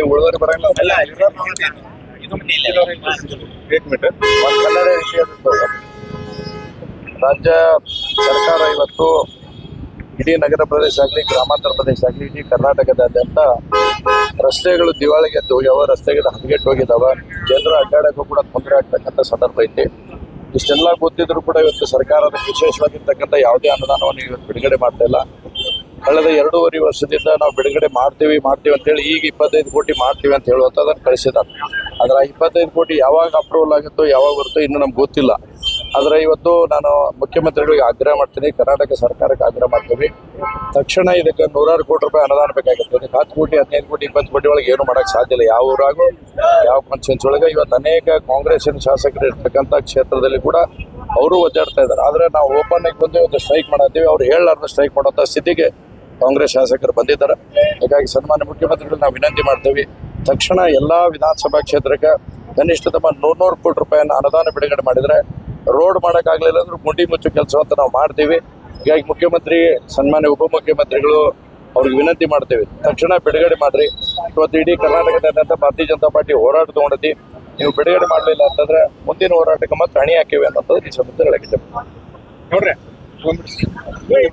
ಉಳಿದವ್ರಿಗೆ ಬರಂಗಿಲ್ಲ ರಾಜ್ಯ ಸರ್ಕಾರ ಇವತ್ತು ಇಡೀ ನಗರ ಪ್ರದೇಶ ಆಗಲಿ ಗ್ರಾಮಾಂತರ ಪ್ರದೇಶ ಆಗಲಿ ಇಡೀ ಕರ್ನಾಟಕದಾದ್ಯಂತ ರಸ್ತೆಗಳು ದಿವಾಳಿಗೆದ್ದು ಹೋಗ್ಯಾವ, ರಸ್ತೆಗಳು ಹದಗೆಟ್ಟು ಹೋಗಿದ್ದಾವ, ಜನರ ಅಡ್ಡಾಡಕ್ಕೂ ಕೂಡ ತೊಂದರೆ ಆಗ್ತಕ್ಕಂಥ ಸಂದರ್ಭ ಐತಿ. ಇಷ್ಟೆಲ್ಲ ಗೊತ್ತಿದ್ರು ಕೂಡ ಇವತ್ತು ಸರ್ಕಾರದ ವಿಶೇಷವಾಗಿರ್ತಕ್ಕಂಥ ಯಾವುದೇ ಅನುದಾನವನ್ನು ಇವತ್ತು ಬಿಡುಗಡೆ ಮಾಡ್ತಾ ಇಲ್ಲ. ಕಳೆದ 2.5 ವರ್ಷದಿಂದ ನಾವು ಬಿಡುಗಡೆ ಮಾಡ್ತೀವಿ ಅಂತೇಳಿ ಈಗ 25 ಕೋಟಿ ಮಾಡ್ತೀವಿ ಅಂತ ಹೇಳುವಂಥದ್ದನ್ನು ಕಳಿಸಿದ್ದಾರೆ. ಆದರೆ 25 ಕೋಟಿ ಯಾವಾಗ ಅಪ್ರೂವಲ್ ಆಗುತ್ತೋ ಯಾವಾಗ ಬರುತ್ತೋ ಇನ್ನೂ ನಮ್ಗೆ ಗೊತ್ತಿಲ್ಲ. ಆದರೆ ಇವತ್ತು ನಾನು ಮುಖ್ಯಮಂತ್ರಿಗಳಿಗೆ ಆಗ್ರಹ ಮಾಡ್ತೀನಿ, ಕರ್ನಾಟಕ ಸರ್ಕಾರಕ್ಕೆ ಆಗ್ರಹ ಮಾಡ್ತೀವಿ, ತಕ್ಷಣ ಇದಕ್ಕೆ 100 ಕೋಟಿ ರೂಪಾಯಿ ಅನುದಾನ ಬೇಕಾಗುತ್ತೆ. ಇದಕ್ಕೆ 10 ಕೋಟಿ 15 ಕೋಟಿ 20 ಕೋಟಿ ಒಳಗೆ ಏನು ಮಾಡೋಕ್ಕೆ ಸಾಧ್ಯ ಇಲ್ಲ. ಯಾವ ಊರಾಗೂ ಯಾವ ಕಾನ್ಸ್ಟಿಟ್ಯೂನ್ಸಿ ಒಳಗೆ ಇವತ್ತು ಅನೇಕ ಕಾಂಗ್ರೆಸ್ಸಿನ ಶಾಸಕರು ಇರ್ತಕ್ಕಂಥ ಕ್ಷೇತ್ರದಲ್ಲಿ ಕೂಡ ಅವರು ಒದ್ದಾಡ್ತಾ ಇದ್ದಾರೆ. ಆದರೆ ನಾವು ಓಪನ್ ಆಗಿ ಬಂದು ಇವತ್ತು ಸ್ಟ್ರೈಕ್ ಮಾಡತ್ತೀವಿ, ಅವ್ರು ಹೇಳಲಾರ್ದ ಸ್ಟ್ರೈಕ್ ಮಾಡೋಂಥ ಸ್ಥಿತಿಗೆ ಕಾಂಗ್ರೆಸ್ ಶಾಸಕರು ಬಂದಿದ್ದಾರೆ. ಹೀಗಾಗಿ ಸನ್ಮಾನ್ಯ ಮುಖ್ಯಮಂತ್ರಿಗಳು ನಾವು ವಿನಂತಿ ಮಾಡ್ತೀವಿ, ತಕ್ಷಣ ಎಲ್ಲ ವಿಧಾನಸಭಾ ಕ್ಷೇತ್ರಕ್ಕೆ ಕನಿಷ್ಠತಮ 100 ಕೋಟಿ ರೂಪಾಯಿಯನ್ನು ಅನುದಾನ ಬಿಡುಗಡೆ ಮಾಡಿದರೆ ರೋಡ್ ಮಾಡೋಕ್ಕಾಗಲಿಲ್ಲ ಅಂದ್ರೂ ಗುಂಡಿ ಮುಚ್ಚು ಕೆಲಸ ಅಂತ ನಾವು ಮಾಡ್ತೀವಿ. ಹೀಗಾಗಿ ಮುಖ್ಯಮಂತ್ರಿ ಸನ್ಮಾನ್ಯ ಉಪಮುಖ್ಯಮಂತ್ರಿಗಳು ಅವ್ರಿಗೆ ವಿನಂತಿ ಮಾಡ್ತೀವಿ, ತಕ್ಷಣ ಬಿಡುಗಡೆ ಮಾಡಿರಿ. ಇವತ್ತು ಇಡೀ ಕರ್ನಾಟಕದಾದ್ಯಂತ ಭಾರತೀಯ ಜನತಾ ಪಾರ್ಟಿ ಹೋರಾಟ ತೊಗೊಂಡೈತಿ. ನೀವು ಬಿಡುಗಡೆ ಮಾಡಲಿಲ್ಲ ಅಂತಂದ್ರೆ ಮುಂದಿನ ಹೋರಾಟಕ್ಕೆ ಮತ್ತೆ ಅಣಿ ಹಾಕಿವೆ ಅನ್ನೋದು ಈ ಸಂದರ್ಭದಲ್ಲಿ ಹೇಳಕ್ಕೆ ನೋಡ್ರಿ.